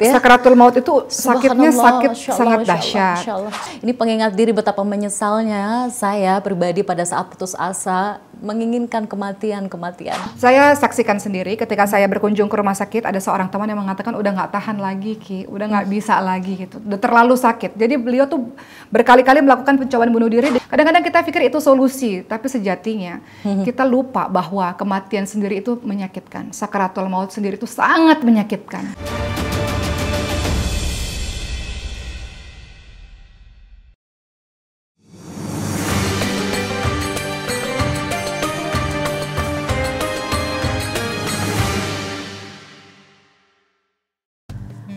ya. Sakaratul maut itu sakitnya sakit sangat dahsyat. Masya Allah. Ini pengingat diri betapa menyesalnya saya pribadi pada saat putus asa menginginkan kematian. Saya saksikan sendiri ketika saya berkunjung ke rumah sakit, ada seorang teman yang mengatakan udah nggak tahan lagi Ki, udah nggak bisa lagi gitu, udah terlalu sakit. Jadi beliau tuh berkali-kali melakukan pencobaan bunuh diri. Kadang-kadang kita pikir itu solusi, tapi sejatinya kita lupa bahwa kematian sendiri itu menyakitkan. Sakaratul maut sendiri itu sangat menyakitkan.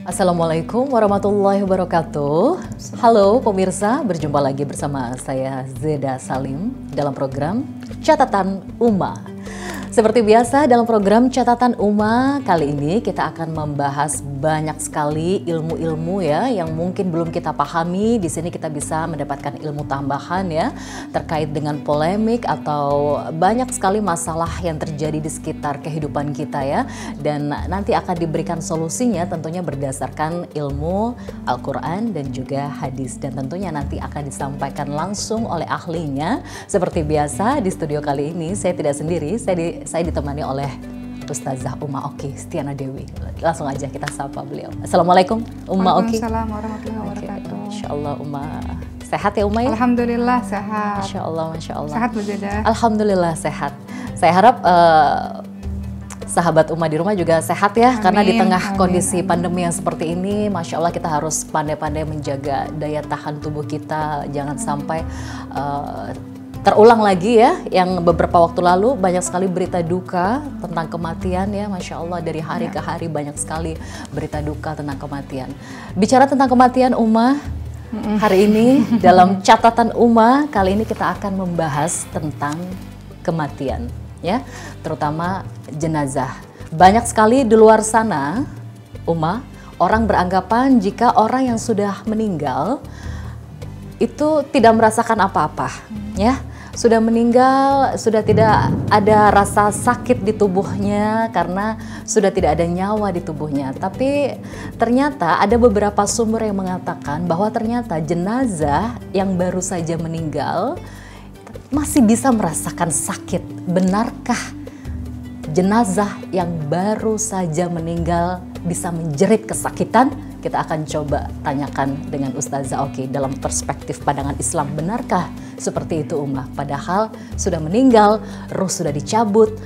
Assalamualaikum warahmatullahi wabarakatuh. Halo pemirsa, berjumpa lagi bersama saya Zeda Salim dalam program Catatan Ummah. Seperti biasa dalam program Catatan Ummah kali ini kita akan membahas banyak sekali ilmu-ilmu ya yang mungkin belum kita pahami. Di sini kita bisa mendapatkan ilmu tambahan ya terkait dengan polemik atau banyak sekali masalah yang terjadi di sekitar kehidupan kita ya. Dan nanti akan diberikan solusinya tentunya berdasarkan ilmu Al-Quran dan juga hadis. Dan tentunya nanti akan disampaikan langsung oleh ahlinya. Seperti biasa di studio kali ini saya tidak sendiri, saya ditemani oleh Ustazah Ummah Oki Stiana Dewi. Langsung aja kita sapa beliau. Assalamualaikum Ummah Oki. Waalaikumsalam warahmatullahi wabarakatuh. Masya Allah Ummah. Sehat ya Ummah ya? Alhamdulillah sehat. Masya Allah, Masya Allah. Sehat Bu Zeda? Alhamdulillah sehat. Saya harap sahabat Ummah di rumah juga sehat ya. Amin, karena di tengah kondisi pandemi yang seperti ini, Masya Allah kita harus pandai-pandai menjaga daya tahan tubuh kita. Jangan sampai terulang lagi ya, yang beberapa waktu lalu banyak sekali berita duka tentang kematian ya, Masya Allah dari hari ke hari banyak sekali berita duka tentang kematian. Bicara tentang kematian Ummah, hari ini dalam Catatan Ummah kali ini kita akan membahas tentang kematian ya, terutama jenazah. Banyak sekali di luar sana Ummah, orang beranggapan jika orang yang sudah meninggal itu tidak merasakan apa-apa ya. Sudah meninggal, sudah tidak ada rasa sakit di tubuhnya karena sudah tidak ada nyawa di tubuhnya. Tapi ternyata ada beberapa sumber yang mengatakan bahwa ternyata jenazah yang baru saja meninggal masih bisa merasakan sakit. Benarkah jenazah yang baru saja meninggal bisa menjerit kesakitan? Kita akan coba tanyakan dengan Ustazah Oki dalam perspektif pandangan Islam. Benarkah seperti itu Ummah? Padahal sudah meninggal, ruh sudah dicabut,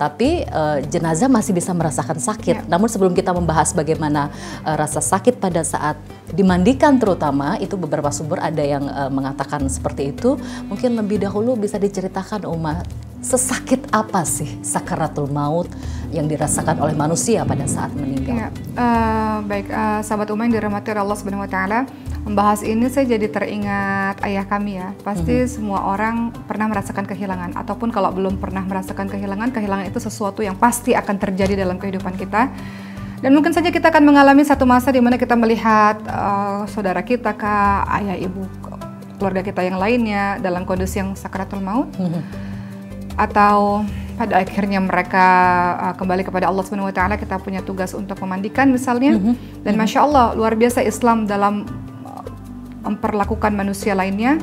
tapi jenazah masih bisa merasakan sakit. Namun sebelum kita membahas bagaimana rasa sakit pada saat dimandikan terutama, itu beberapa sumber ada yang mengatakan seperti itu. Mungkin lebih dahulu bisa diceritakan Ummah, sesakit apa sih sakaratul maut yang dirasakan oleh manusia pada saat meninggal? Baik, sahabat Ummah yang dirahmati Allah Subhanahu Wa Taala, membahas ini saya jadi teringat ayah kami ya. Pasti semua orang pernah merasakan kehilangan, ataupun kalau belum pernah merasakan kehilangan, kehilangan itu sesuatu yang pasti akan terjadi dalam kehidupan kita. Dan mungkin saja kita akan mengalami satu masa di mana kita melihat saudara kita, ayah, ibu, keluarga kita yang lainnya dalam kondisi yang sakaratul maut. Atau pada akhirnya mereka kembali kepada Allah Subhanahu Wa Taala, kita punya tugas untuk memandikan misalnya. Dan Masya Allah luar biasa Islam dalam memperlakukan manusia lainnya.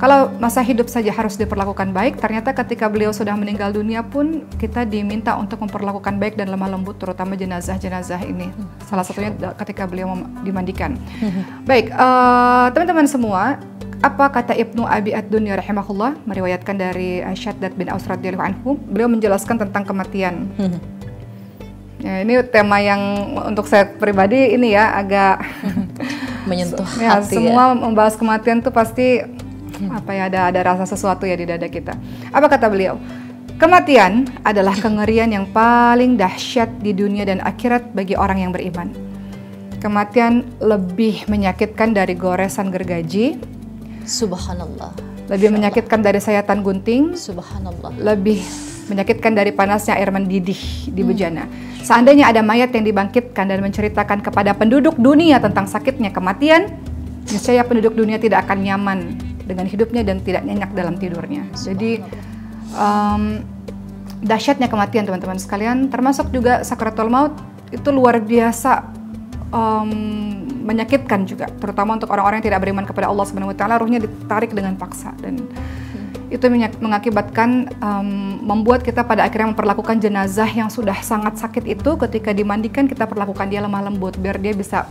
Kalau masa hidup saja harus diperlakukan baik, ternyata ketika beliau sudah meninggal dunia pun kita diminta untuk memperlakukan baik dan lemah lembut, terutama jenazah-jenazah ini. Salah satunya ketika beliau dimandikan. Baik, teman-teman semua, apa kata Ibnu Abi Ad-Dunya rahimahullah, meriwayatkan dari Syaddad bin Aus radhiyallahu anhu, beliau menjelaskan tentang kematian. Ya, ini tema yang untuk saya pribadi ini ya agak menyentuh ya, hati. Semua membahas kematian tuh pasti apa ya, ada rasa sesuatu ya di dada kita. Apa kata beliau? Kematian adalah kengerian yang paling dahsyat di dunia dan akhirat bagi orang yang beriman. Kematian lebih menyakitkan dari goresan gergaji. Subhanallah. Lebih menyakitkan dari sayatan gunting. Subhanallah. Lebih menyakitkan dari panasnya air mendidih di bejana. Seandainya ada mayat yang dibangkitkan dan menceritakan kepada penduduk dunia tentang sakitnya kematian, niscaya penduduk dunia tidak akan nyaman dengan hidupnya dan tidak nyenyak dalam tidurnya. Jadi dahsyatnya kematian teman-teman sekalian, termasuk juga sakaratul maut itu luar biasa menyakitkan juga, terutama untuk orang-orang yang tidak beriman kepada Allah Subhanahu wa taala, ruhnya ditarik dengan paksa, dan itu mengakibatkan membuat kita pada akhirnya memperlakukan jenazah yang sudah sangat sakit itu, ketika dimandikan kita perlakukan dia lemah lembut biar dia bisa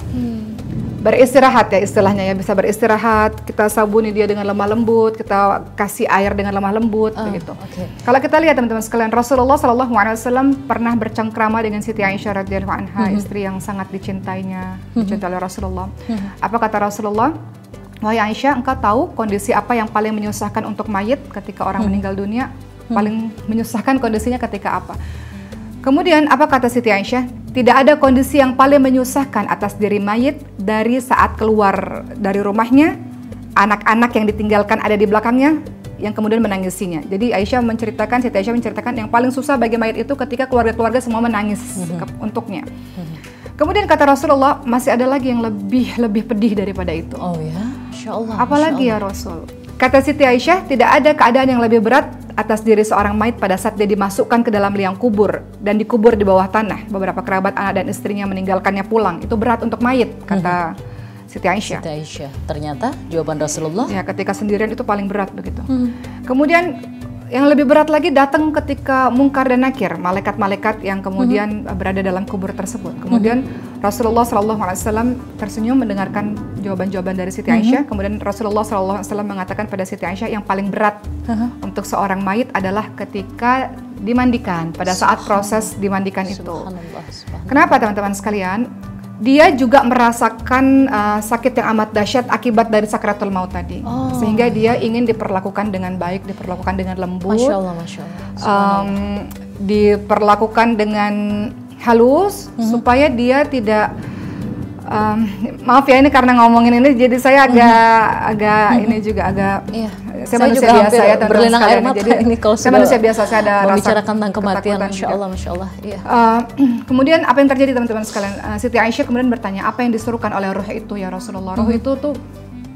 beristirahat ya istilahnya ya, bisa beristirahat, kita sabuni dia dengan lemah lembut, kita kasih air dengan lemah lembut begitu. Kalau kita lihat teman-teman sekalian, Rasulullah SAW pernah bercengkrama dengan Siti Aisyah radhiyallahu anha, istri yang sangat dicintainya, dicintai oleh Rasulullah. Apa kata Rasulullah? Wahai Aisyah, engkau tahu kondisi apa yang paling menyusahkan untuk mayit ketika orang meninggal dunia? Paling menyusahkan kondisinya ketika apa? Kemudian apa kata Siti Aisyah? Tidak ada kondisi yang paling menyusahkan atas diri mayit dari saat keluar dari rumahnya, anak-anak yang ditinggalkan ada di belakangnya, yang kemudian menangisinya. Jadi Siti Aisyah menceritakan yang paling susah bagi mayit itu ketika keluarga-keluarga semua menangis untuknya. Kemudian kata Rasulullah, masih ada lagi yang lebih pedih daripada itu. Oh ya, Masya Allah. Apalagi ya Rasul? Kata Siti Aisyah, tidak ada keadaan yang lebih berat atas diri seorang mayit pada saat dia dimasukkan ke dalam liang kubur dan dikubur di bawah tanah. Beberapa kerabat, anak dan istrinya meninggalkannya pulang. Itu berat untuk mayit, kata Siti Aisyah. Siti Aisyah. Ternyata jawaban Rasulullah, ya ketika sendirian itu paling berat begitu. Kemudian yang lebih berat lagi datang ketika Mungkar dan Nakir, malaikat-malaikat yang kemudian berada dalam kubur tersebut. Kemudian Rasulullah SAW tersenyum mendengarkan jawaban-jawaban dari Siti Aisyah. Kemudian Rasulullah SAW mengatakan pada Siti Aisyah, yang paling berat untuk seorang mayit adalah ketika dimandikan, pada saat proses dimandikan itu. Kenapa teman-teman sekalian? Dia juga merasakan sakit yang amat dahsyat akibat dari sakratul maut tadi, sehingga dia ingin diperlakukan dengan baik, diperlakukan dengan lembut, Masya Allah, Masya Allah. Diperlakukan dengan halus, supaya dia tidak maaf ya ini karena ngomongin ini jadi saya agak ini juga agak saya manusia juga biasa ya berlinang air mata jadi ini kalau saya manusia biasa, saya ada membicarakan tentang kematian. Masya Allah. Iya. Kemudian apa yang terjadi teman-teman sekalian? Siti Aisyah kemudian bertanya, apa yang disuruhkan oleh ruh itu ya Rasulullah? Ruh itu tuh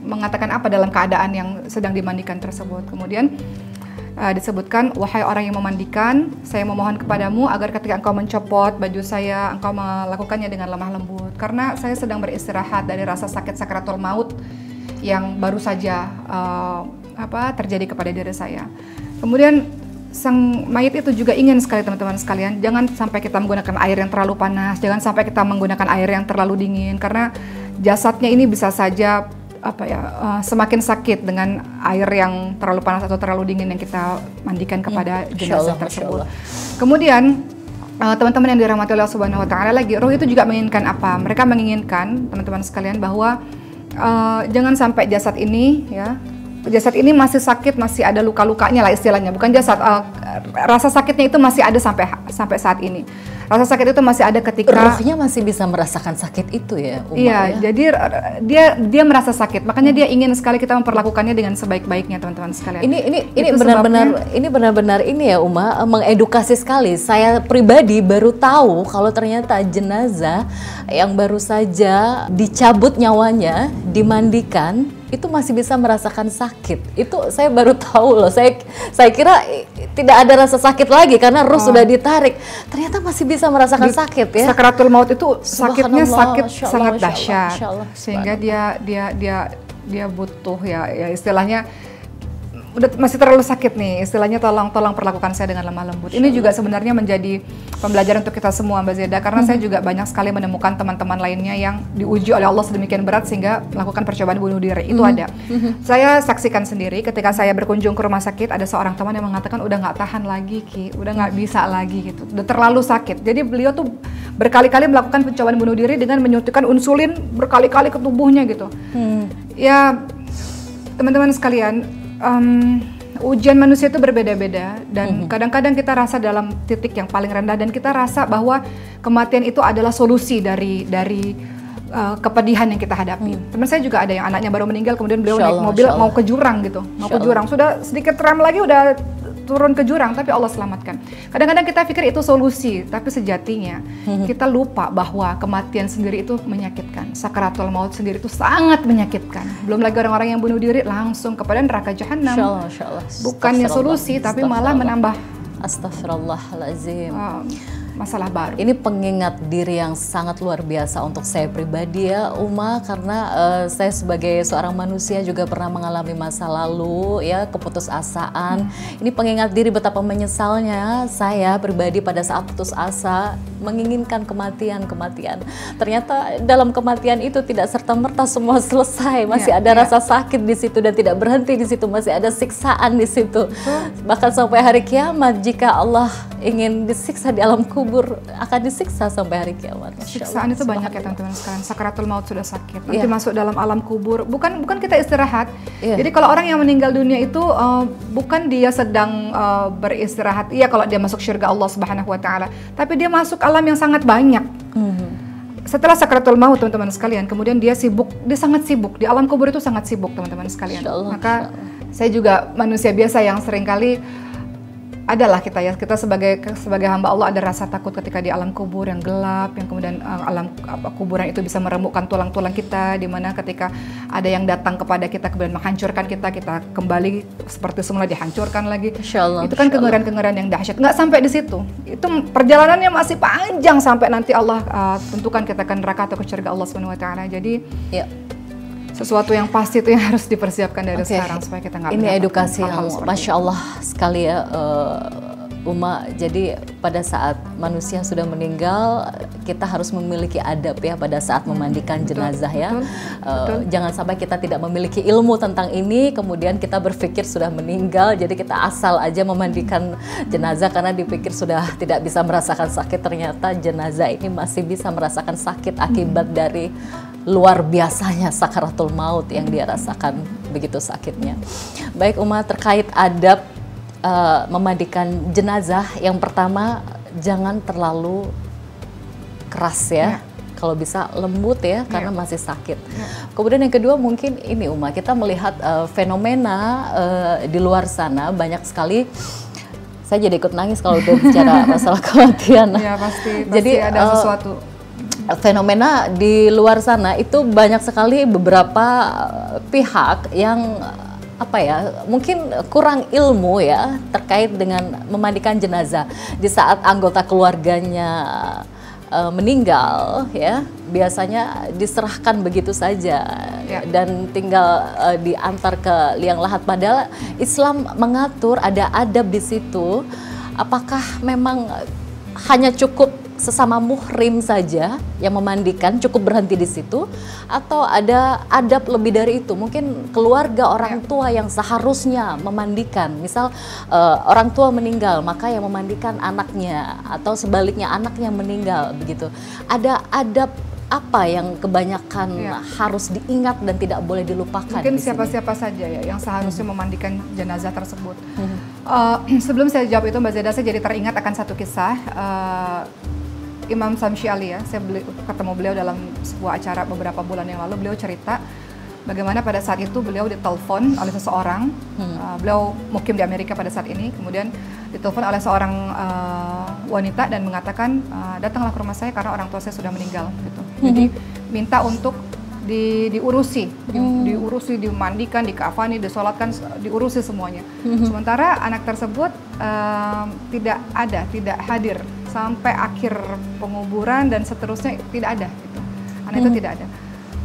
mengatakan apa dalam keadaan yang sedang dimandikan tersebut? Kemudian disebutkan, wahai orang yang memandikan, saya memohon kepadamu agar ketika engkau mencopot baju saya, engkau melakukannya dengan lemah lembut, karena saya sedang beristirahat dari rasa sakit sakratul maut yang baru saja terjadi kepada diri saya. Kemudian sang mayit itu juga ingin sekali teman-teman sekalian, jangan sampai kita menggunakan air yang terlalu panas, jangan sampai kita menggunakan air yang terlalu dingin, karena jasadnya ini bisa saja semakin sakit dengan air yang terlalu panas atau terlalu dingin yang kita mandikan kepada jenazah tersebut. Kemudian teman-teman yang dirahmati Allah Subhanahu wa taala lagi, roh itu juga menginginkan apa? Mereka menginginkan teman-teman sekalian bahwa jangan sampai jasad ini masih sakit, masih ada luka-lukanya lah istilahnya, bukan jasad, rasa sakitnya itu masih ada sampai saat ini. Rasa sakit itu masih ada ketika ruhnya masih bisa merasakan sakit itu ya, Iya, jadi dia merasa sakit, makanya dia ingin sekali kita memperlakukannya dengan sebaik-baiknya teman-teman sekalian. Ini benar-benar ini ya mengedukasi sekali. Saya pribadi baru tahu kalau ternyata jenazah yang baru saja dicabut nyawanya, dimandikan, itu masih bisa merasakan sakit. Itu saya baru tahu loh. Saya kira tidak ada rasa sakit lagi karena ruh sudah ditarik. Ternyata masih bisa merasakan sakit ya. Sakratul maut itu sakitnya sangat dahsyat. Sehingga dia butuh ya istilahnya udah masih terlalu sakit nih, istilahnya tolong perlakukan saya dengan lemah lembut. Ini juga sebenarnya menjadi pembelajaran untuk kita semua Mbak Zeda, karena saya juga banyak sekali menemukan teman-teman lainnya yang diuji oleh Allah sedemikian berat sehingga melakukan percobaan bunuh diri. Itu ada. Saya saksikan sendiri ketika saya berkunjung ke rumah sakit, ada seorang teman yang mengatakan udah nggak tahan lagi Ki, udah nggak bisa lagi gitu, udah terlalu sakit. Jadi beliau tuh berkali-kali melakukan percobaan bunuh diri dengan menyuntikkan insulin berkali-kali ke tubuhnya gitu. Ya teman-teman sekalian, ujian manusia itu berbeda-beda dan kadang-kadang kita rasa dalam titik yang paling rendah dan kita rasa bahwa kematian itu adalah solusi dari kepedihan yang kita hadapi. Teman saya juga ada yang anaknya baru meninggal, kemudian beliau naik mobil mau ke jurang gitu, sudah sedikit rem lagi udah turun ke jurang, tapi Allah selamatkan. Kadang-kadang kita pikir itu solusi, tapi sejatinya kita lupa bahwa kematian sendiri itu menyakitkan. Sakaratul maut sendiri itu sangat menyakitkan. Belum lagi orang-orang yang bunuh diri langsung kepada neraka jahanam. Bukannya solusi, tapi malah menambah. Astagfirullahaladzim. masalah baru. Ini pengingat diri yang sangat luar biasa untuk saya pribadi ya Uma, karena saya sebagai seorang manusia juga pernah mengalami masa lalu ya, keputusasaan. Ini pengingat diri betapa menyesalnya saya pribadi pada saat putus asa, menginginkan kematian. Ternyata dalam kematian itu tidak serta-merta semua selesai, masih ada rasa sakit di situ dan tidak berhenti di situ, masih ada siksaan di situ. Bahkan sampai hari kiamat, jika Allah ingin disiksa di alam kubur, akan disiksa sampai hari kiamat. Siksaan itu banyak ya teman-teman sekalian. Sakaratul maut sudah sakit, nanti masuk dalam alam kubur. Bukan kita istirahat. Jadi kalau orang yang meninggal dunia itu bukan dia sedang beristirahat. Iya, kalau dia masuk syurga Allah Subhanahu Wa Taala, tapi dia masuk alam yang sangat banyak. Setelah sakaratul maut teman-teman sekalian, kemudian dia sangat sibuk. Di alam kubur itu sangat sibuk teman-teman sekalian. Maka saya juga manusia biasa yang seringkali adalah kita sebagai hamba Allah ada rasa takut ketika di alam kubur yang gelap, yang kemudian alam kuburan itu bisa meremukkan tulang-tulang kita, di mana ketika ada yang datang kepada kita kemudian menghancurkan kita kembali seperti semula dihancurkan lagi. Itu kan kengerian-kengerian yang dahsyat. Nggak sampai di situ. Itu perjalanannya masih panjang sampai nanti Allah tentukan kita ke neraka atau ke surga Allah Subhanahu Wa Taala. Jadi sesuatu yang pasti itu yang harus dipersiapkan dari sekarang supaya kita nggak. Ini edukasi yang Masya Allah sekali ya Uma. Jadi pada saat manusia sudah meninggal, kita harus memiliki adab ya pada saat memandikan jenazah ya. Betul. Jangan sampai kita tidak memiliki ilmu tentang ini, kemudian kita berpikir sudah meninggal, jadi kita asal aja memandikan jenazah karena dipikir sudah tidak bisa merasakan sakit. Ternyata jenazah ini masih bisa merasakan sakit akibat dari luar biasanya sakaratul maut yang dia rasakan, begitu sakitnya. Baik Uma, terkait adab memandikan jenazah, yang pertama jangan terlalu keras ya. Kalau bisa lembut ya, karena masih sakit. Kemudian yang kedua mungkin ini Uma, kita melihat fenomena di luar sana banyak sekali. Saya jadi ikut nangis kalau udah bicara masalah kematian. Ya pasti jadi ada sesuatu. Fenomena di luar sana itu banyak sekali beberapa pihak yang mungkin kurang ilmu ya terkait dengan memandikan jenazah. Di saat anggota keluarganya meninggal ya, biasanya diserahkan begitu saja dan tinggal diantar ke liang lahat, padahal Islam mengatur ada adab di situ. Apakah memang hanya cukup sesama muhrim saja yang memandikan, cukup berhenti di situ, atau ada adab lebih dari itu? Mungkin keluarga orang tua yang seharusnya memandikan, misal orang tua meninggal maka yang memandikan anaknya, atau sebaliknya anaknya meninggal begitu. Ada adab apa yang kebanyakan harus diingat dan tidak boleh dilupakan? Mungkin siapa-siapa saja ya yang seharusnya memandikan jenazah tersebut. Sebelum saya jawab itu Mbak Zeda, saya jadi teringat akan satu kisah Imam Samshi Ali ya. Saya ketemu beliau dalam sebuah acara beberapa bulan yang lalu. Beliau cerita bagaimana pada saat itu beliau ditelepon oleh seseorang. Beliau mukim di Amerika pada saat ini. Kemudian ditelepon oleh seorang wanita dan mengatakan, datanglah ke rumah saya karena orang tua saya sudah meninggal. Gitu. Jadi minta untuk diurusi, dimandikan, dikafani, disolatkan, diurusi semuanya. Sementara anak tersebut tidak hadir sampai akhir penguburan dan seterusnya, tidak ada. Gitu. Anak itu tidak ada.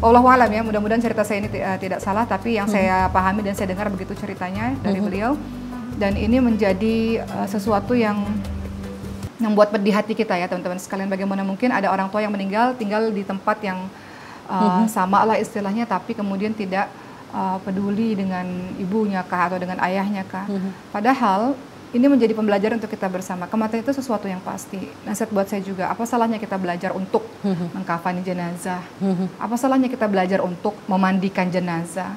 Wallahu alam ya, mudah-mudahan cerita saya ini tidak salah, tapi yang saya pahami dan saya dengar begitu ceritanya dari beliau. Dan ini menjadi sesuatu yang membuat pedih hati kita ya teman-teman sekalian. Bagaimana mungkin ada orang tua yang meninggal tinggal di tempat yang sama lah istilahnya, tapi kemudian tidak peduli dengan ibunya kah atau dengan ayahnya kah. Padahal ini menjadi pembelajaran untuk kita bersama. Kematian itu sesuatu yang pasti. Nasihat buat saya juga, apa salahnya kita belajar untuk mengkafani jenazah? Apa salahnya kita belajar untuk memandikan jenazah?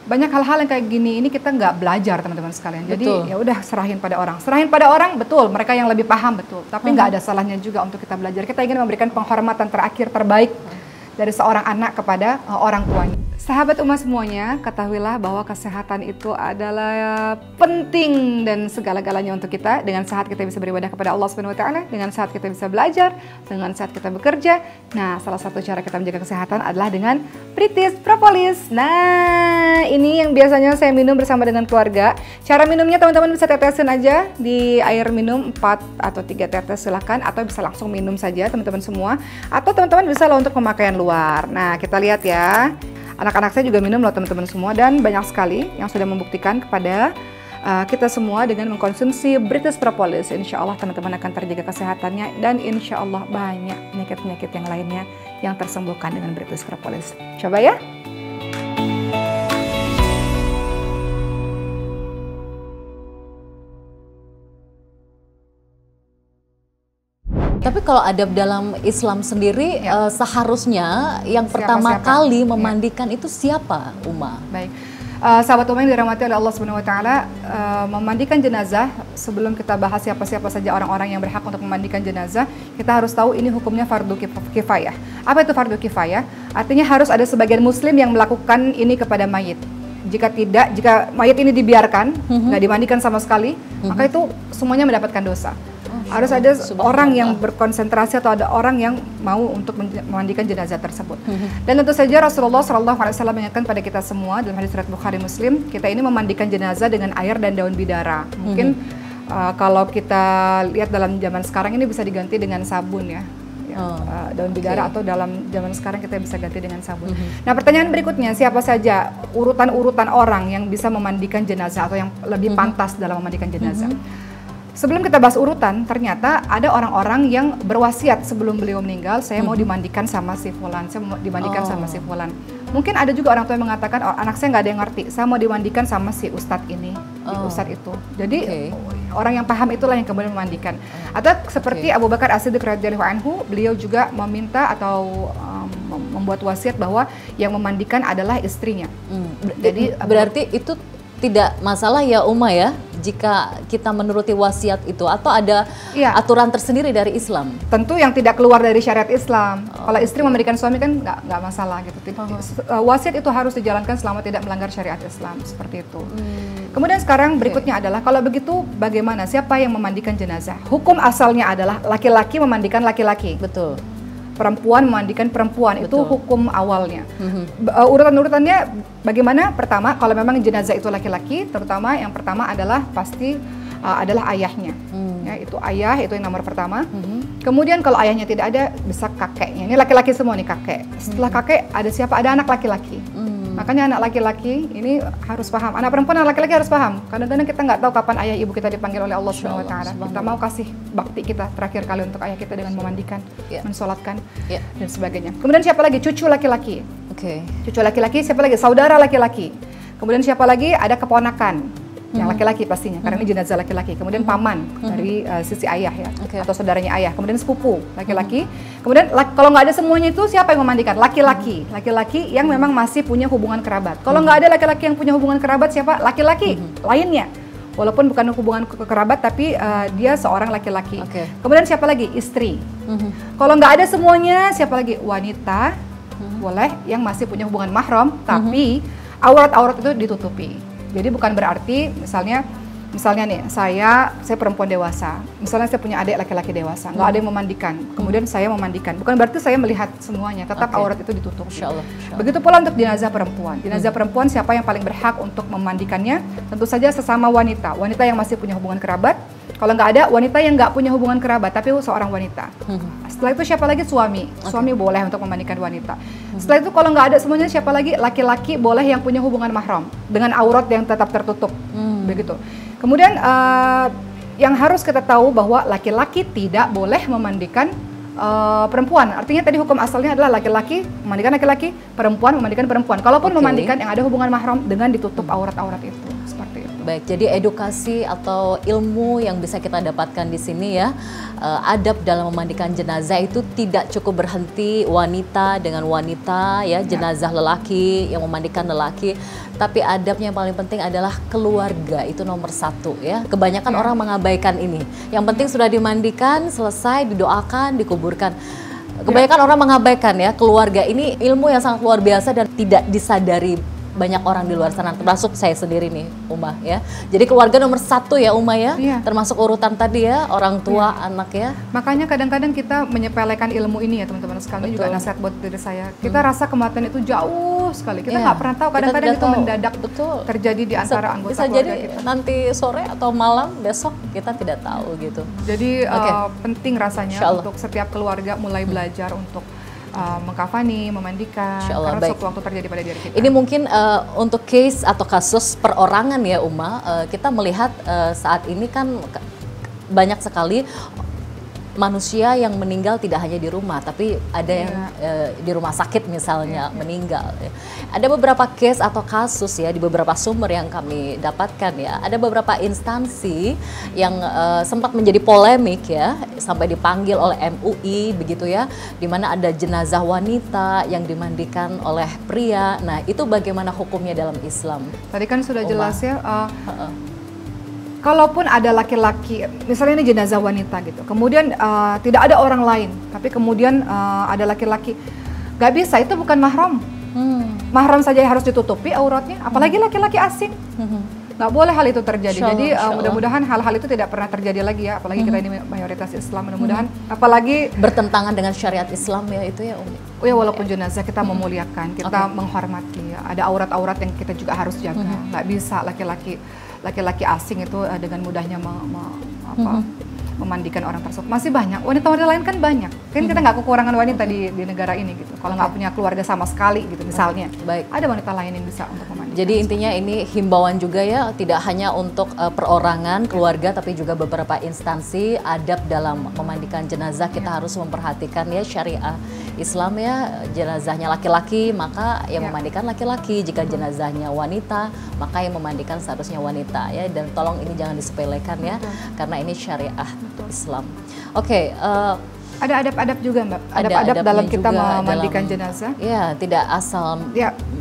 Banyak hal-hal yang kayak gini ini kita nggak belajar teman-teman sekalian. Jadi ya udah serahin pada orang. Serahin pada orang, betul, mereka yang lebih paham, betul. Tapi nggak ada salahnya juga untuk kita belajar. Kita ingin memberikan penghormatan terakhir terbaik dari seorang anak kepada orang tuanya. Sahabat umat semuanya, ketahuilah bahwa kesehatan itu adalah penting dan segala-galanya untuk kita. Dengan sehat kita bisa beribadah kepada Allah Subhanahu wa taala, dengan sehat kita bisa belajar, dengan sehat kita bekerja. Nah, salah satu cara kita menjaga kesehatan adalah dengan British Propolis. Nah, ini yang biasanya saya minum bersama dengan keluarga. Cara minumnya teman-teman bisa tetesin aja di air minum 4 atau 3 tetes silahkan, atau bisa langsung minum saja teman-teman semua. Atau teman-teman bisa loh untuk pemakaian luar. Nah, kita lihat ya. Anak-anak saya juga minum loh teman-teman semua, dan banyak sekali yang sudah membuktikan kepada kita semua dengan mengkonsumsi British Propolis. Insya Allah teman-teman akan terjaga kesehatannya, dan insya Allah banyak penyakit-penyakit yang lainnya yang tersembuhkan dengan British Propolis. Coba ya. Tapi kalau adab dalam Islam sendiri seharusnya yang pertama kali memandikan itu siapa, Uma? Baik. Sahabat Uma yang dirahmati oleh Allah Subhanahu wa taala, memandikan jenazah, sebelum kita bahas siapa-siapa saja orang-orang yang berhak untuk memandikan jenazah, kita harus tahu ini hukumnya fardu kifayah. Apa itu fardu kifayah? Artinya harus ada sebagian muslim yang melakukan ini kepada mayit. Jika tidak, jika mayit ini dibiarkan, nggak dimandikan sama sekali, maka itu semuanya mendapatkan dosa. Harus ada orang yang berkonsentrasi atau ada orang yang mau untuk memandikan jenazah tersebut. Dan tentu saja Rasulullah SAW mengingatkan pada kita semua dalam hadis riwayat Bukhari Muslim, kita ini memandikan jenazah dengan air dan daun bidara. Mungkin kalau kita lihat dalam zaman sekarang ini bisa diganti dengan sabun ya. Daun bidara atau dalam zaman sekarang kita bisa ganti dengan sabun. Nah, pertanyaan berikutnya, siapa saja urutan-urutan orang yang bisa memandikan jenazah atau yang lebih pantas dalam memandikan jenazah? Sebelum kita bahas urutan, ternyata ada orang-orang yang berwasiat sebelum beliau meninggal, saya mau dimandikan sama si fulan, saya mau dimandikan sama si fulan. Mungkin ada juga orang tua yang mengatakan, oh, anak saya nggak ada yang ngerti, saya mau dimandikan sama si ustadz ini, ustadz itu. Jadi orang yang paham itulah yang kemudian memandikan. Atau seperti Abu Bakar As-Siddiq radhiyallahu anhu, beliau juga meminta atau membuat wasiat bahwa yang memandikan adalah istrinya. Jadi berarti itu tidak masalah ya Uma ya, jika kita menuruti wasiat itu, atau ada aturan tersendiri dari Islam? Tentu yang tidak keluar dari syariat Islam. Kalau istri memandikan suami kan nggak masalah gitu. Wasiat itu harus dijalankan selama tidak melanggar syariat Islam, seperti itu. Kemudian sekarang berikutnya adalah, kalau begitu bagaimana, siapa yang memandikan jenazah? Hukum asalnya adalah laki-laki memandikan laki-laki. Betul. Perempuan memandikan perempuan. Betul. Itu hukum awalnya. Urutan-urutannya bagaimana? Pertama, kalau memang jenazah itu laki-laki, terutama yang pertama adalah pasti adalah ayahnya. Ya, itu ayah, itu yang nomor pertama. Kemudian kalau ayahnya tidak ada, bisa kakeknya. Ini laki-laki semua nih, kakek. Setelah kakek ada siapa? Ada anak laki-laki. Makanya anak laki-laki ini harus paham. Anak perempuan, anak laki-laki harus paham. Kadang-kadang kita nggak tahu kapan ayah ibu kita dipanggil oleh Allah Subhanahu wa taala. Kita mau kasih bakti kita terakhir kali untuk ayah kita dengan memandikan, mensolatkan, dan sebagainya. Kemudian siapa lagi? Cucu laki-laki. Cucu laki-laki, siapa lagi? Saudara laki-laki. Kemudian siapa lagi? Ada keponakan. Yang laki-laki pastinya, karena ini jenazah laki-laki. Kemudian paman dari sisi ayah ya, atau saudaranya ayah. Kemudian sepupu laki-laki. Kemudian kalau nggak ada semuanya itu, siapa yang memandikan? Laki-laki. Laki-laki yang memang masih punya hubungan kerabat. Kalau nggak ada laki-laki yang punya hubungan kerabat, siapa? Laki-laki lainnya. Walaupun bukan hubungan kerabat, tapi dia seorang laki-laki. Kemudian siapa lagi? Istri. Kalau nggak ada semuanya, siapa lagi? Wanita. Boleh yang masih punya hubungan mahram, tapi aurat-aurat itu ditutupi. Jadi bukan berarti misalnya nih saya perempuan dewasa, misalnya saya punya adik laki-laki dewasa, nggak ada yang memandikan, kemudian saya memandikan, bukan berarti saya melihat semuanya, tetap aurat itu ditutup. Insya Allah. Begitu pula untuk jenazah perempuan. Jenazah perempuan siapa yang paling berhak untuk memandikannya? Tentu saja sesama wanita yang masih punya hubungan kerabat. Kalau nggak ada, wanita yang nggak punya hubungan kerabat, tapi seorang wanita. Setelah itu siapa lagi? Suami. Suami boleh untuk memandikan wanita. Setelah itu kalau nggak ada semuanya, siapa lagi? Laki-laki boleh yang punya hubungan mahram dengan aurat yang tetap tertutup. Begitu. Kemudian yang harus kita tahu bahwa laki-laki tidak boleh memandikan perempuan. Artinya tadi hukum asalnya adalah laki-laki memandikan laki-laki, perempuan memandikan perempuan. Kalaupun memandikan yang ada hubungan mahram dengan ditutup aurat-aurat itu. Seperti itu. Baik, jadi edukasi atau ilmu yang bisa kita dapatkan di sini ya, adab dalam memandikan jenazah itu tidak cukup berhenti wanita dengan wanita ya, jenazah lelaki yang memandikan lelaki, tapi adabnya yang paling penting adalah keluarga, itu nomor satu ya. Kebanyakan orang mengabaikan ini. Yang penting sudah dimandikan, selesai, didoakan, dikuburkan. Kebanyakan orang mengabaikan ya, keluarga ini ilmu yang sangat luar biasa dan tidak disadari banyak orang di luar sana, termasuk saya sendiri nih, Uma ya. Jadi keluarga nomor satu ya, Uma ya, termasuk urutan tadi ya, orang tua, anak ya. Makanya kadang-kadang kita menyepelekan ilmu ini ya teman-teman sekalian, juga nasihat buat diri saya. Kita rasa kematian itu jauh sekali, kita nggak pernah tahu, kadang-kadang itu mendadak terjadi di antara anggota bisa keluarga jadi kita. Nanti sore atau malam, besok kita tidak tahu gitu. Jadi penting rasanya untuk setiap keluarga mulai belajar untuk mengkafani, memandikan, karena suatu waktu terjadi pada diri kita. Ini mungkin untuk case atau kasus perorangan ya Uma, kita melihat saat ini kan banyak sekali manusia yang meninggal tidak hanya di rumah, tapi ada yang di rumah sakit misalnya meninggal. Ada beberapa case atau kasus ya di beberapa sumber yang kami dapatkan ya. Ada beberapa instansi yang sempat menjadi polemik ya, sampai dipanggil oleh MUI begitu ya, di mana ada jenazah wanita yang dimandikan oleh pria. Nah, itu bagaimana hukumnya dalam Islam? Tadi kan sudah jelas ya. Kalaupun ada laki-laki, misalnya ini jenazah wanita gitu, kemudian tidak ada orang lain, tapi kemudian ada laki-laki, nggak bisa, itu bukan mahram. Mahram saja harus ditutupi auratnya, apalagi laki-laki asing. Nggak boleh hal itu terjadi. Jadi mudah-mudahan hal-hal itu tidak pernah terjadi lagi ya, apalagi kita ini mayoritas Islam, mudah-mudahan. Apalagi bertentangan dengan syariat Islam ya itu ya Umi. Oh ya, walaupun jenazah kita memuliakan, kita menghormati, ada aurat-aurat yang kita juga harus jaga. Nggak bisa laki-laki asing itu dengan mudahnya memandikan orang tersebut. Masih banyak wanita-wanita lain kan banyak. Kan kita nggak kekurangan wanita di negara ini gitu. Kalau nggak punya keluarga sama sekali gitu misalnya. Ada wanita lain yang bisa untuk memandikan. Jadi intinya ini himbauan juga ya, tidak hanya untuk perorangan, keluarga, tapi juga beberapa instansi adab dalam memandikan jenazah. Kita harus memperhatikan ya syariah Islam ya, jenazahnya laki-laki maka yang memandikan laki-laki, jika jenazahnya wanita maka yang memandikan seharusnya wanita ya, dan tolong ini jangan disepelekan ya, karena ini syariah Islam. Oke, ada adab-adab juga Mbak, adab-adab dalam kita memandikan jenazah. Ya, tidak asal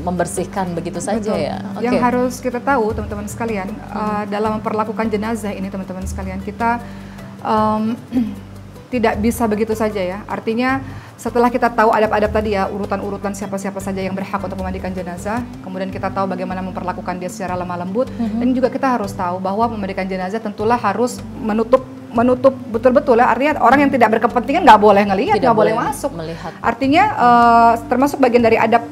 membersihkan begitu saja ya. Yang harus kita tahu teman-teman sekalian, dalam memperlakukan jenazah ini teman-teman sekalian, kita tidak bisa begitu saja ya. Artinya setelah kita tahu adab-adab tadi ya, urutan-urutan siapa-siapa saja yang berhak untuk memandikan jenazah, kemudian kita tahu bagaimana memperlakukan dia secara lemah lembut, dan juga kita harus tahu bahwa memandikan jenazah tentulah harus menutup betul-betul ya. Artinya orang yang tidak berkepentingan nggak boleh ngelihat, nggak boleh masuk. Artinya termasuk bagian dari adab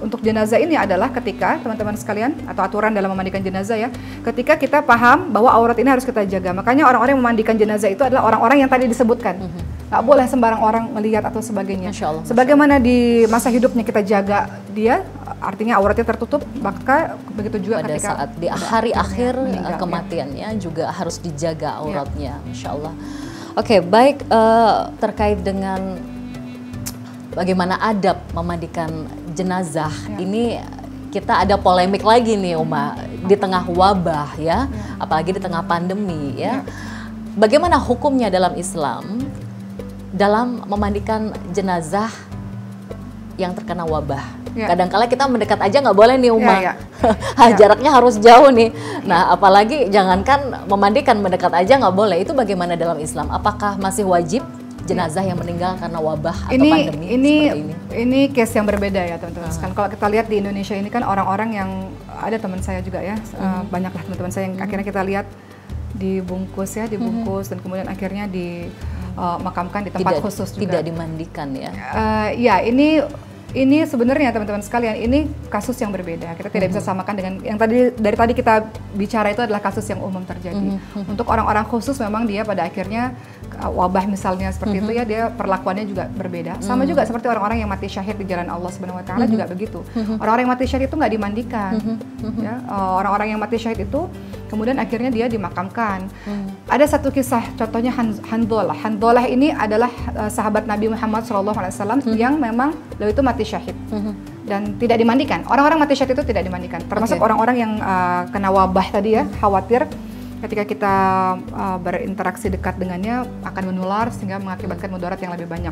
untuk jenazah ini adalah ketika teman-teman sekalian, atau aturan dalam memandikan jenazah ya, ketika kita paham bahwa aurat ini harus kita jaga. Makanya orang-orang yang memandikan jenazah itu adalah orang-orang yang tadi disebutkan. Nggak boleh sembarang orang melihat atau sebagainya. Sebagaimana di masa hidupnya kita jaga dia, artinya auratnya tertutup, maka begitu juga pada ketika saat di hari akhir kematiannya juga harus dijaga auratnya, Masya Allah. Oke, baik, terkait dengan bagaimana adab memandikan jenazah, ini kita ada polemik lagi nih Uma, di tengah wabah ya, apalagi di tengah pandemi ya. Bagaimana hukumnya dalam Islam dalam memandikan jenazah yang terkena wabah? Kadang-kala kita mendekat aja nggak boleh nih Uma, jaraknya harus jauh nih. Nah, apalagi jangankan memandikan, mendekat aja nggak boleh. Itu bagaimana dalam Islam? Apakah masih wajib jenazah yang meninggal karena wabah atau pandemi seperti ini? Ini case yang berbeda ya teman-teman. Kalau kita lihat di Indonesia ini kan orang-orang yang, ada teman saya juga ya, banyaklah teman-teman saya yang akhirnya kita lihat dibungkus ya, dan kemudian akhirnya dimakamkan di tempat khusus juga. Tidak dimandikan ya? Ya, ini sebenarnya teman-teman sekalian, ini kasus yang berbeda. Kita tidak bisa samakan dengan yang dari tadi kita bicara, itu adalah kasus yang umum terjadi. Untuk orang-orang khusus memang dia pada akhirnya wabah misalnya seperti itu ya, dia perlakuannya juga berbeda. Sama juga seperti orang-orang yang mati syahid di jalan Allah Subhanahu wa taala juga begitu. Orang-orang yang mati syahid itu nggak dimandikan. Ya, orang-orang yang mati syahid itu kemudian akhirnya dia dimakamkan. Ada satu kisah, contohnya Handolah. Handolah ini adalah sahabat Nabi Muhammad SAW yang memang beliau itu mati syahid dan tidak dimandikan. Orang-orang mati syahid itu tidak dimandikan, termasuk orang-orang yang kena wabah tadi ya, khawatir ketika kita berinteraksi dekat dengannya akan menular sehingga mengakibatkan mudarat yang lebih banyak.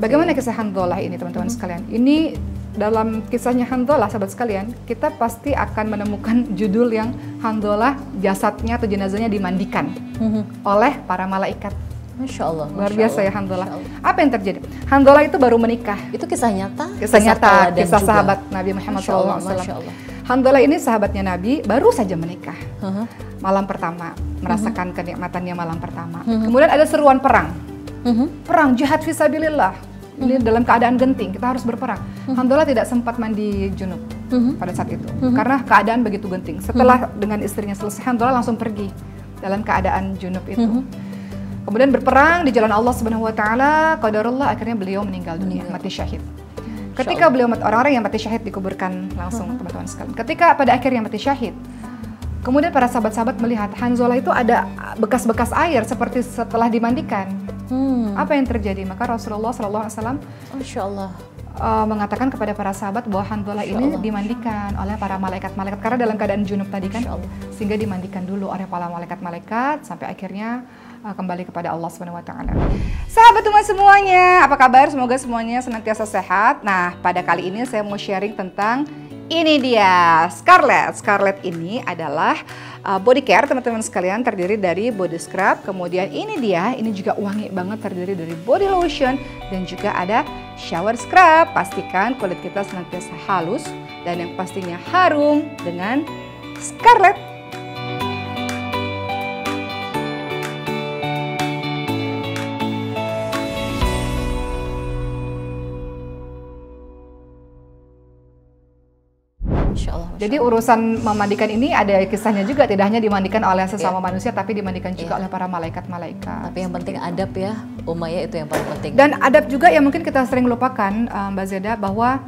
Bagaimana kisah Handolah ini teman-teman sekalian? Ini dalam kisahnya Handolah, sahabat sekalian, kita pasti akan menemukan judul yang Handolah jasadnya atau jenazahnya dimandikan oleh para malaikat. Masya Allah. Luar biasa ya Hanzalah. Apa yang terjadi? Hanzalah itu baru menikah. Itu kisah nyata? Kisah nyata, teladan kisah juga. sahabat Nabi Muhammad Masya Allah, SAW. Masya Allah. Hanzalah ini sahabatnya Nabi, baru saja menikah. Malam pertama, merasakan kenikmatannya malam pertama. Kemudian ada seruan perang. Perang, jihad fisabilillah. Ini dalam keadaan genting, kita harus berperang. Hanzalah tidak sempat mandi junub pada saat itu. Karena keadaan begitu genting. Setelah dengan istrinya selesai, Hanzalah langsung pergi dalam keadaan junub itu. Kemudian berperang di jalan Allah Subhanahu wa taala, qadarullah akhirnya beliau meninggal dunia, mati syahid. Ketika beliau orang-orang yang mati syahid dikuburkan langsung, teman-teman sekalian. Ketika pada akhirnya mati syahid, kemudian para sahabat-sahabat melihat Hanzalah itu ada bekas-bekas air seperti setelah dimandikan. Apa yang terjadi? Maka Rasulullah SAW Masya Allah. Mengatakan kepada para sahabat bahwa Hanzalah ini dimandikan oleh para malaikat-malaikat karena dalam keadaan junub tadi kan, sehingga dimandikan dulu oleh para malaikat-malaikat sampai akhirnya kembali kepada Allah Subhanahu wa taala. Sahabat Ummah semuanya, apa kabar? Semoga semuanya senantiasa sehat. Nah, pada kali ini saya mau sharing tentang ini dia Scarlett. Scarlett ini adalah body care teman-teman sekalian, terdiri dari body scrub. Kemudian ini dia, ini juga wangi banget, terdiri dari body lotion dan juga ada shower scrub. Pastikan kulit kita senantiasa halus dan yang pastinya harum dengan Scarlett. Jadi urusan memandikan ini ada kisahnya juga, tidak hanya dimandikan oleh sesama manusia, tapi dimandikan juga oleh para malaikat-malaikat. Tapi yang penting adab ya, Umayyah, itu yang paling penting. Dan adab juga yang mungkin kita sering lupakan, Mbak Zeda, bahwa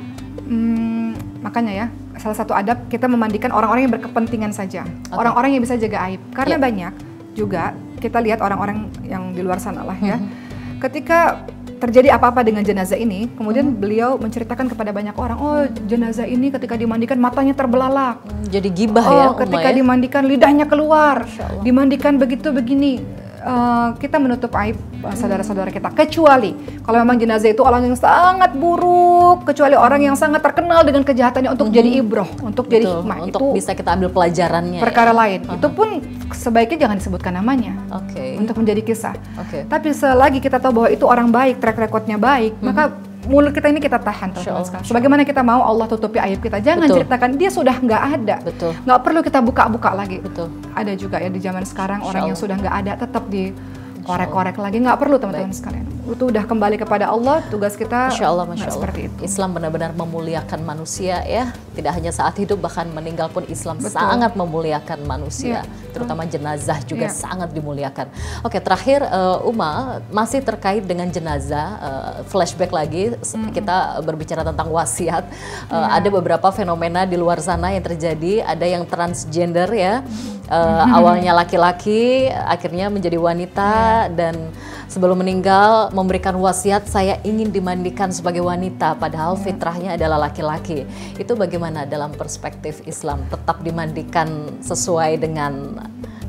makanya ya, salah satu adab kita memandikan orang-orang yang berkepentingan saja, orang-orang yang bisa jaga aib. Karena banyak juga kita lihat orang-orang yang di luar sana lah ya, ketika terjadi apa-apa dengan jenazah ini, kemudian beliau menceritakan kepada banyak orang, oh jenazah ini ketika dimandikan matanya terbelalak. Jadi gibah ya, ketika dimandikan lidahnya keluar, dimandikan begitu begini. Kita menutup aib saudara-saudara kita, kecuali kalau memang jenazah itu orang yang sangat buruk, kecuali orang yang sangat terkenal dengan kejahatannya untuk jadi ibroh, untuk jadi hikmah, untuk itu bisa kita ambil pelajarannya. Perkara lain, itu pun sebaiknya jangan disebutkan namanya, untuk menjadi kisah. Tapi selagi kita tahu bahwa itu orang baik, track recordnya baik, maka mulut kita ini kita tahan, teman-teman. Sebagaimana kita mau Allah tutupi aib kita, jangan ceritakan, dia sudah nggak ada, nggak perlu kita buka-buka lagi. Ada juga ya di zaman sekarang orang yang sudah nggak ada tetap dikorek-korek lagi, nggak perlu teman-teman sekalian. Itu udah kembali kepada Allah, tugas kita Masya Allah. seperti itu. Islam benar-benar memuliakan manusia ya, tidak hanya saat hidup, bahkan meninggal pun Islam sangat memuliakan manusia, terutama jenazah juga sangat dimuliakan. Oke, terakhir Uma, masih terkait dengan jenazah, flashback lagi, kita berbicara tentang wasiat. Ada beberapa fenomena di luar sana yang terjadi, ada yang transgender ya, awalnya laki-laki, akhirnya menjadi wanita, dan sebelum meninggal memberikan wasiat, saya ingin dimandikan sebagai wanita, padahal fitrahnya adalah laki-laki. Itu bagaimana dalam perspektif Islam? Tetap dimandikan sesuai dengan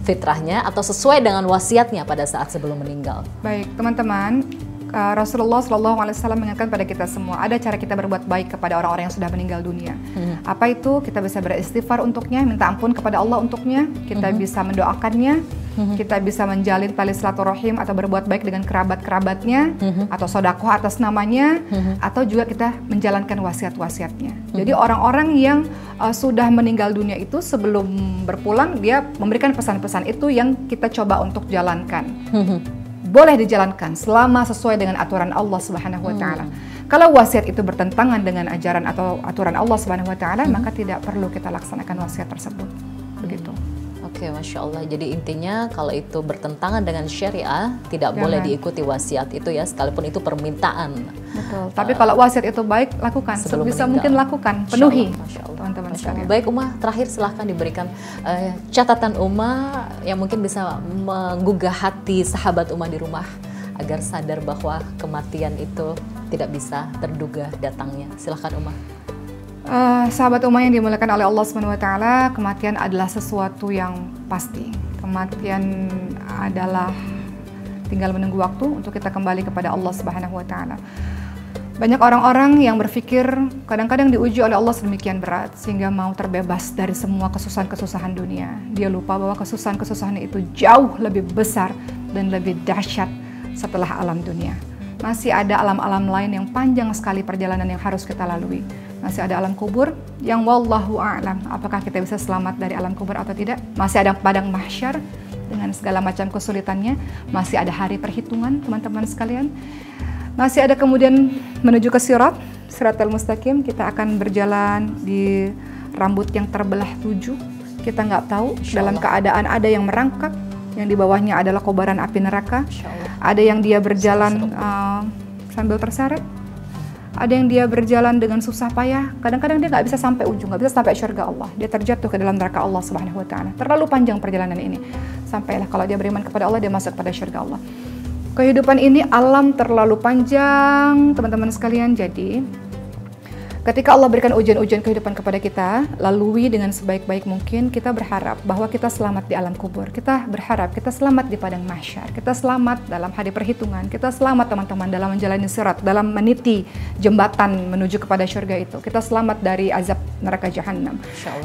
fitrahnya atau sesuai dengan wasiatnya pada saat sebelum meninggal? Baik, teman-teman, Rasulullah SAW mengingatkan pada kita semua, ada cara kita berbuat baik kepada orang-orang yang sudah meninggal dunia. Apa itu? Kita bisa beristighfar untuknya, minta ampun kepada Allah untuknya, kita bisa mendoakannya, kita bisa menjalin tali silaturahim atau berbuat baik dengan kerabat-kerabatnya, atau sedekah atas namanya, atau juga kita menjalankan wasiat-wasiatnya. Jadi orang-orang yang sudah meninggal dunia itu sebelum berpulang, dia memberikan pesan-pesan itu yang kita coba untuk jalankan. Boleh dijalankan selama sesuai dengan aturan Allah Subhanahu wa taala. Kalau wasiat itu bertentangan dengan ajaran atau aturan Allah Subhanahu wa taala, maka tidak perlu kita laksanakan wasiat tersebut. Begitu. Oke, Masya Allah. Jadi intinya kalau itu bertentangan dengan syariah, tidak boleh diikuti wasiat itu ya, sekalipun itu permintaan. Betul. Tapi kalau wasiat itu baik, lakukan. Sebisa mungkin lakukan, penuhi. Teman-teman sekalian. Baik Uma, terakhir silahkan diberikan catatan Uma yang mungkin bisa menggugah hati sahabat Uma di rumah agar sadar bahwa kematian itu tidak bisa terduga datangnya. Silahkan Uma. Sahabat Ummah yang dimuliakan oleh Allah Subhanahu wa taala, kematian adalah sesuatu yang pasti. Kematian adalah tinggal menunggu waktu untuk kita kembali kepada Allah Subhanahu wa taala. Banyak orang-orang yang berpikir kadang-kadang diuji oleh Allah sedemikian berat sehingga mau terbebas dari semua kesusahan-kesusahan dunia. Dia lupa bahwa kesusahan-kesusahan itu jauh lebih besar dan lebih dahsyat setelah alam dunia. Masih ada alam-alam lain yang panjang sekali perjalanan yang harus kita lalui. Masih ada alam kubur yang wallahu a'lam apakah kita bisa selamat dari alam kubur atau tidak. Masih ada padang mahsyar dengan segala macam kesulitannya. Masih ada hari perhitungan, teman-teman sekalian. Masih ada kemudian menuju ke Siratal Mustaqim. Kita akan berjalan di rambut yang terbelah 7. Kita nggak tahu dalam keadaan ada yang merangkak, yang di bawahnya adalah kobaran api neraka. Ada yang dia berjalan sambil terseret. Ada yang dia berjalan dengan susah payah. Kadang-kadang dia nggak bisa sampai ujung, nggak bisa sampai surga Allah. Dia terjatuh ke dalam neraka Allah Subhanahu Wa Taala. Terlalu panjang perjalanan ini. Sampailah kalau dia beriman kepada Allah, dia masuk pada surga Allah. Kehidupan ini alam terlalu panjang, teman-teman sekalian. Jadi ketika Allah berikan ujian-ujian kehidupan kepada kita, lalui dengan sebaik-baik mungkin. Kita berharap bahwa kita selamat di alam kubur. Kita berharap kita selamat di padang mahsyar. Kita selamat dalam hari perhitungan. Kita selamat teman-teman dalam menjalani sirat, dalam meniti jembatan menuju kepada surga itu. Kita selamat dari azab neraka jahanam.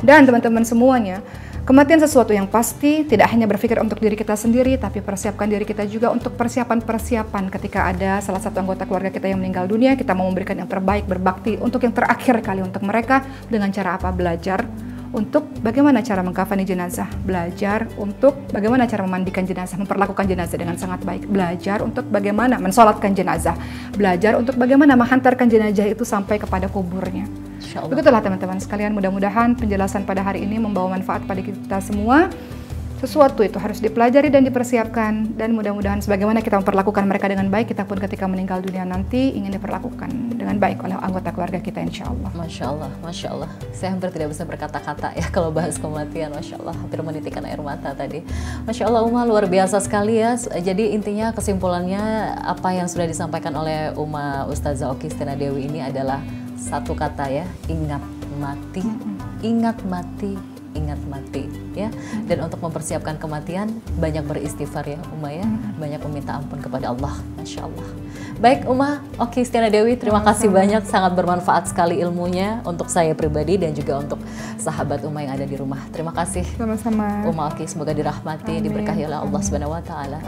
Dan teman-teman semuanya, kematian sesuatu yang pasti. Tidak hanya berpikir untuk diri kita sendiri, tapi persiapkan diri kita juga untuk persiapan-persiapan ketika ada salah satu anggota keluarga kita yang meninggal dunia. Kita mau memberikan yang terbaik, berbakti untuk yang terakhir kali untuk mereka. Dengan cara apa? Belajar untuk bagaimana cara mengkafani jenazah, belajar untuk bagaimana cara memandikan jenazah, memperlakukan jenazah dengan sangat baik, belajar untuk bagaimana mensolatkan jenazah, belajar untuk bagaimana menghantarkan jenazah itu sampai kepada kuburnya. Begitulah teman-teman sekalian, mudah-mudahan penjelasan pada hari ini membawa manfaat pada kita semua. Sesuatu itu harus dipelajari dan dipersiapkan, dan mudah-mudahan sebagaimana kita memperlakukan mereka dengan baik, kita pun ketika meninggal dunia nanti ingin diperlakukan dengan baik oleh anggota keluarga kita, insya Allah. Masya Allah, Masya Allah. Saya hampir tidak bisa berkata-kata ya kalau bahas kematian. Masya Allah, hampir menitikkan air mata tadi. Masya Allah, Uma luar biasa sekali ya. Jadi intinya kesimpulannya apa yang sudah disampaikan oleh Uma Ustazah Oki Setiana Dewi ini adalah satu kata ya, ingat mati, ingat mati, ingat mati ya. Dan untuk mempersiapkan kematian banyak beristighfar ya Uma ya, banyak meminta ampun kepada Allah. Masya Allah. Baik Uma Oki Setiana Dewi, terima kasih banyak, sangat bermanfaat sekali ilmunya untuk saya pribadi dan juga untuk sahabat Uma yang ada di rumah. Terima kasih. Sama-sama. Uma Oki semoga dirahmati, diberkahi oleh Allah Subhanahu Wa Taala.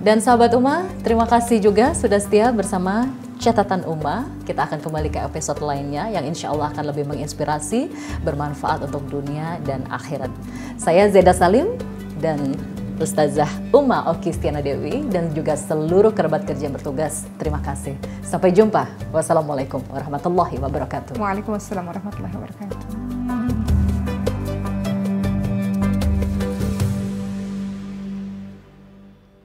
Dan sahabat Uma, terima kasih juga sudah setia bersama Catatan Uma. Kita akan kembali ke episode lainnya yang insya Allah akan lebih menginspirasi, bermanfaat untuk dunia dan akhirat. Saya Zeda Salim dan Ustazah Uma Oki Setiana Dewi dan juga seluruh kerabat kerja yang bertugas. Terima kasih. Sampai jumpa. Wassalamualaikum warahmatullahi wabarakatuh. Waalaikumsalam warahmatullahi wabarakatuh.